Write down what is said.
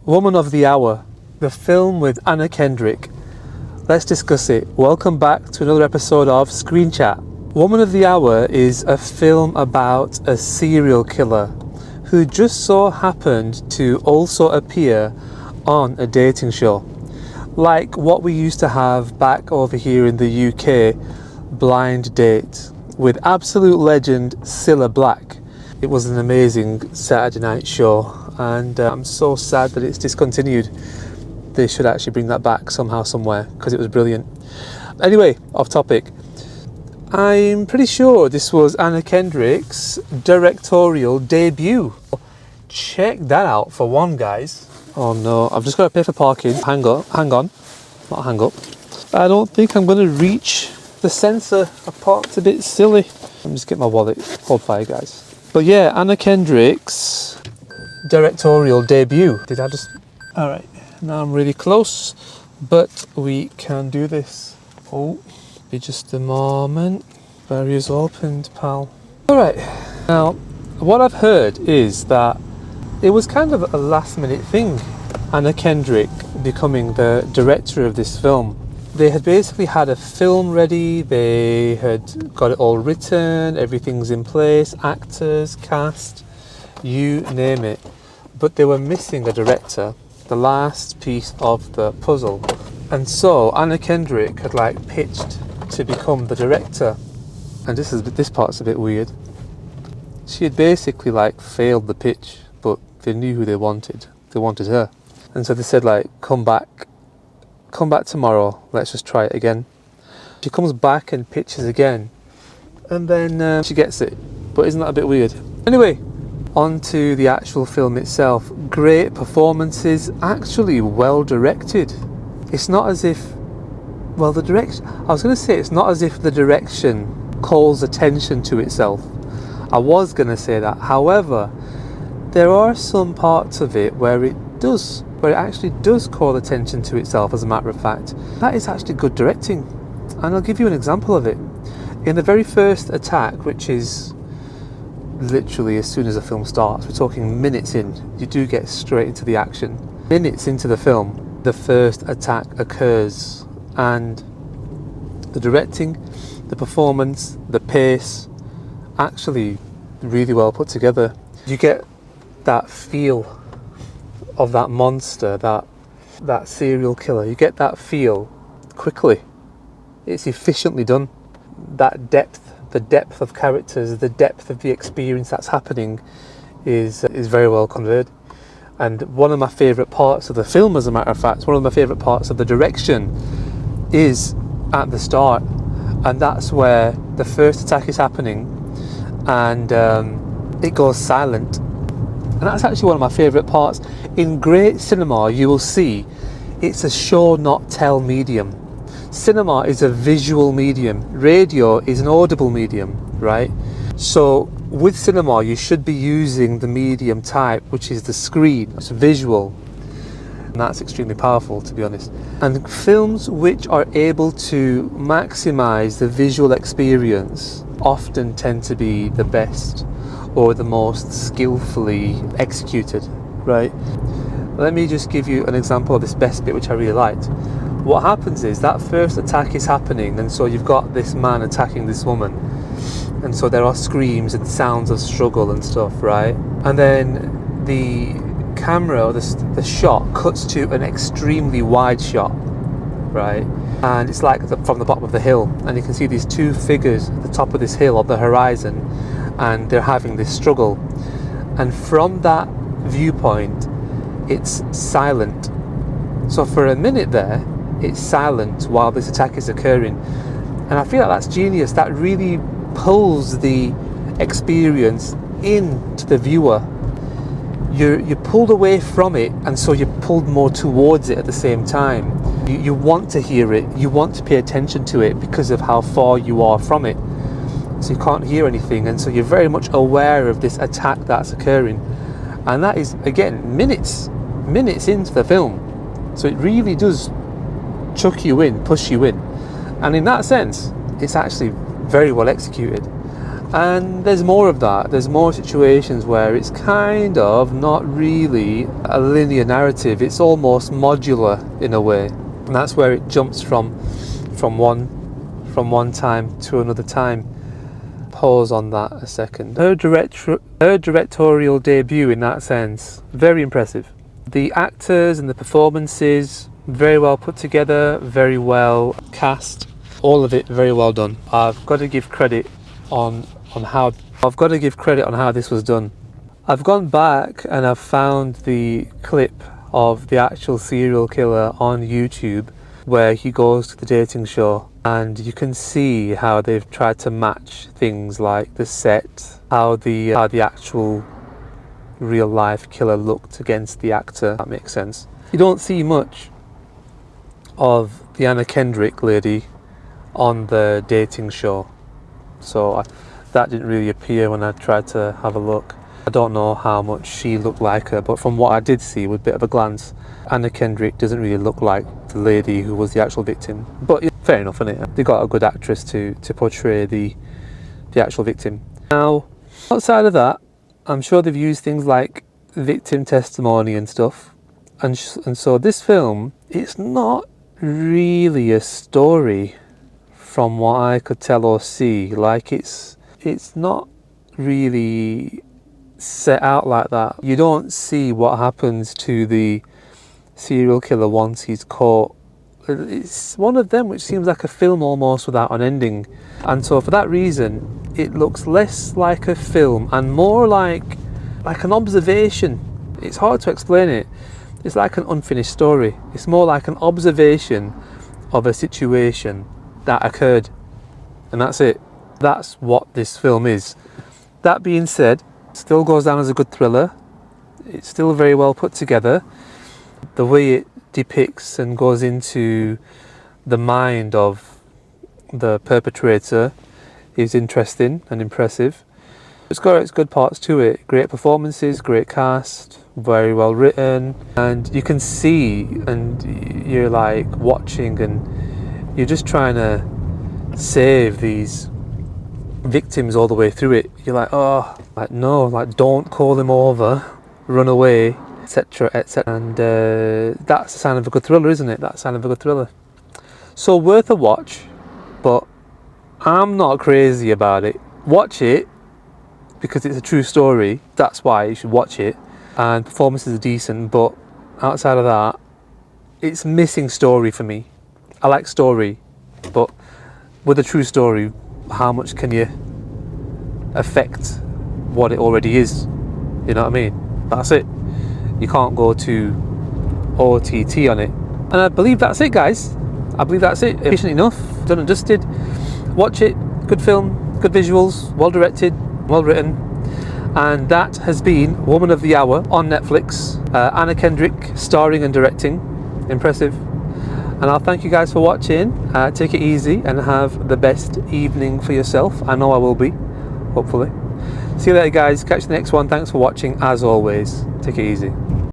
Woman of the Hour, the film with Anna Kendrick. Let's discuss it. Welcome back to another episode of Screen Chat. Woman of the Hour is a film about a serial killer who just so happened to also appear on a dating show. Like what we used to have back over here in the UK, Blind Date, with absolute legend Cilla Black. It was an amazing Saturday night show, and I'm so sad that it's discontinued. They should actually bring that back somehow, somewhere, because it was brilliant. Anyway, off topic. I'm pretty sure this was Anna Kendrick's directorial debut. Check that out for one, guys. Oh no, I've just got to pay for parking. Hang on, not hang up. I don't think I'm going to reach the sensor. I parked a bit silly. Let me just get my wallet. Hold fire, guys. But yeah, Anna Kendrick's directorial debut. Did I just... Alright, now I'm really close, but we can do this. Oh, be just a moment. Barrier's opened, pal. Alright, now what I've heard is that it was kind of a last minute thing, Anna Kendrick becoming the director of this film. They had basically had a film ready, they had got it all written, everything's in place, actors, cast, you name it. But they were missing a director, the last piece of the puzzle. And so Anna Kendrick had pitched to become the director. And this part's a bit weird. She had basically failed the pitch, but they knew who they wanted. They wanted her. And so they said come back tomorrow, let's just try it again. She comes back and pitches again, and then she gets it. But isn't that a bit weird? Anyway, on to the actual film itself. Great performances, actually well directed. It's not as if, well, the direction, I was going to say it's not as if the direction calls attention to itself. I was going to say that. However, there are some parts of it where it actually does call attention to itself, as a matter of fact. That is actually good directing. And I'll give you an example of it. In the very first attack, which is literally as soon as the film starts, we're talking minutes in, you do get straight into the action. Minutes into the film, the first attack occurs, and the directing, the performance, the pace, actually really well put together. You get that feel of that monster, that serial killer. You get that feel quickly. It's efficiently done. That depth, the depth of characters, the depth of the experience that's happening is very well conveyed. And one of my favourite parts of the film, as a matter of fact, one of my favourite parts of the direction is at the start, and that's where the first attack is happening, and it goes silent. And that's actually one of my favourite parts. In great cinema, you will see it's a show not tell medium. Cinema is a visual medium. Radio is an audible medium, right? So with cinema, you should be using the medium type, which is the screen. It's visual. And that's extremely powerful, to be honest. And films which are able to maximise the visual experience often tend to be the best, or the most skillfully executed, right? Let me just give you an example of this best bit, which I really liked. What happens is that first attack is happening, and so you've got this man attacking this woman, and so there are screams and sounds of struggle and stuff, right? And then the camera, or the shot, cuts to an extremely wide shot, right? And it's from the bottom of the hill, and you can see these two figures at the top of this hill on the horizon, and they're having this struggle. And from that viewpoint, it's silent. So for a minute there, it's silent while this attack is occurring. And I feel like that's genius. That really pulls the experience into the viewer. You're pulled away from it, and so you're pulled more towards it at the same time. You want to hear it, you want to pay attention to it because of how far you are from it. So you can't hear anything, and so you're very much aware of this attack that's occurring. And that is, again, minutes into the film. So it really does chuck you in, push you in. And in that sense, it's actually very well executed. And there's more of that. There's more situations where it's kind of not really a linear narrative. It's almost modular in a way, and that's where it jumps from one time to another time. Pause on that a second. Her directorial debut in that sense, very impressive. The actors and the performances, very well put together, very well cast, all of it very well done. I've got to give credit on how this was done. I've gone back and I've found the clip of the actual serial killer on YouTube where he goes to the dating show, and you can see how they've tried to match things like the set, how the actual real life killer looked against the actor. That makes sense. You don't see much of the Anna Kendrick lady on the dating show, so that didn't really appear when I tried to have a look. I don't know how much she looked like her, but from what I did see with a bit of a glance, Anna Kendrick doesn't really look like the lady who was the actual victim. But yeah, fair enough, innit? They got a good actress to portray the actual victim. Now, outside of that, I'm sure they've used things like victim testimony and stuff, and so this film, it's not really a story from what I could tell or see. Like it's not really set out like that. You don't see what happens to the serial killer once he's caught. It's one of them which seems like a film almost without an ending, and so for that reason it looks less like a film and more like an observation. It's hard to explain it. It's like an unfinished story. It's more like an observation of a situation that occurred, and that's it. That's what this film is. That being said, it still goes down as a good thriller. It's still very well put together. The way it depicts and goes into the mind of the perpetrator is interesting and impressive. It's got its good parts to it. Great performances, great cast, very well written, and you can see, and you're like watching and you're just trying to save these victims all the way through it. You're like, oh, like no, like don't call him over, run away, etc, etc. And that's a sign of a good thriller, isn't it? That's a sign of a good thriller. So worth a watch, but I'm not crazy about it. Watch it because it's a true story. That's why you should watch it. And performances are decent, but outside of that, it's missing story for me. I like story, but with a true story, how much can you affect what it already is? You know what I mean? That's it. You can't go to OTT on it. And I believe that's it, guys. I believe that's it. Efficient enough, done and dusted. Watch it. Good film, good visuals, well directed, well written. And that has been Woman of the Hour on Netflix. Anna Kendrick starring and directing. Impressive. And I'll thank you guys for watching. Take it easy and have the best evening for yourself. I know I will be, hopefully. See you later, guys. Catch you the next one. Thanks for watching, as always. Take it easy.